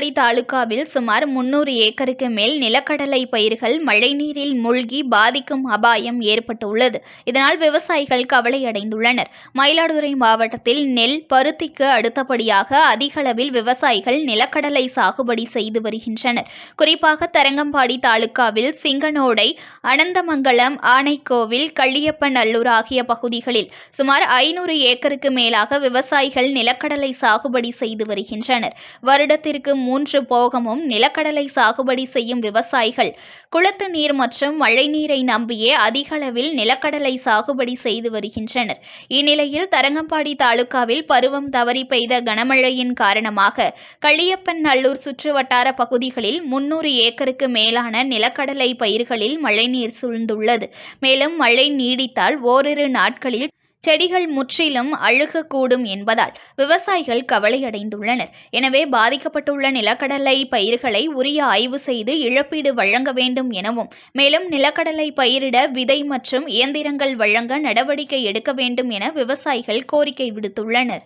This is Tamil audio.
தரங்கம்பாடி தாலுகாவில் சுமார் 300 ஏக்கருக்கு மேல் நிலக்கடலை பயிர்கள் மழைநீரில் மூழ்கி பாதிக்கும் அபாயம் ஏற்பட்டுள்ளது. இதனால் விவசாயிகள் கவலையடைந்துள்ளனர். மயிலாடுதுறை மாவட்டத்தில் நெல், பருத்திக்கு அடுத்தபடியாக அதிக அளவில் விவசாயிகள் நிலக்கடலை சாகுபடி செய்து வருகின்றனர். குறிப்பாக தரங்கம்பாடி தாலுகாவில் சிங்கனோடை, அனந்தமங்கலம், ஆனைக்கோவில், கள்ளியப்பநல்லூர் ஆகிய பகுதிகளில் சுமார் 500 ஏக்கருக்கு மேலாக விவசாயிகள் நிலக்கடலை சாகுபடி செய்து வருகின்றனர். வருடத்திற்கு 3 போகமும் நிலக்கடலை சாகுபடி செய்யும் விவசாயிகள் குளத்து நீர் மற்றும் மழைநீரை நம்பியே அதிக அளவில் நிலக்கடலை சாகுபடி செய்து வருகின்றனர். இந்நிலையில் தரங்கம்பாடி தாலுகாவில் பருவம் தவறி பெய்த கனமழையின் காரணமாக கள்ளியப்பநல்லூர் சுற்றுவட்டார பகுதிகளில் 300 ஏக்கருக்கு மேலான நிலக்கடலை பயிர்களில் மழைநீர் சூழ்ந்துள்ளது. மேலும் மழை நீடித்தால் ஓரிரு நாட்களில் செடிகள் முற்றிலும் அழுகக்கூடும் என்பதால் விவசாயிகள் கவலையடைந்துள்ளனர். எனவே பாதிக்கப்பட்டுள்ள நிலக்கடலை பயிர்களை உரிய ஆய்வு செய்து இழப்பீடு வழங்க வேண்டும் எனவும், மேலும் நிலக்கடலை பயிரிட விதை மற்றும் இயந்திரங்கள் வழங்க நடவடிக்கை எடுக்க வேண்டும் என விவசாயிகள் கோரிக்கை விடுத்துள்ளனர்.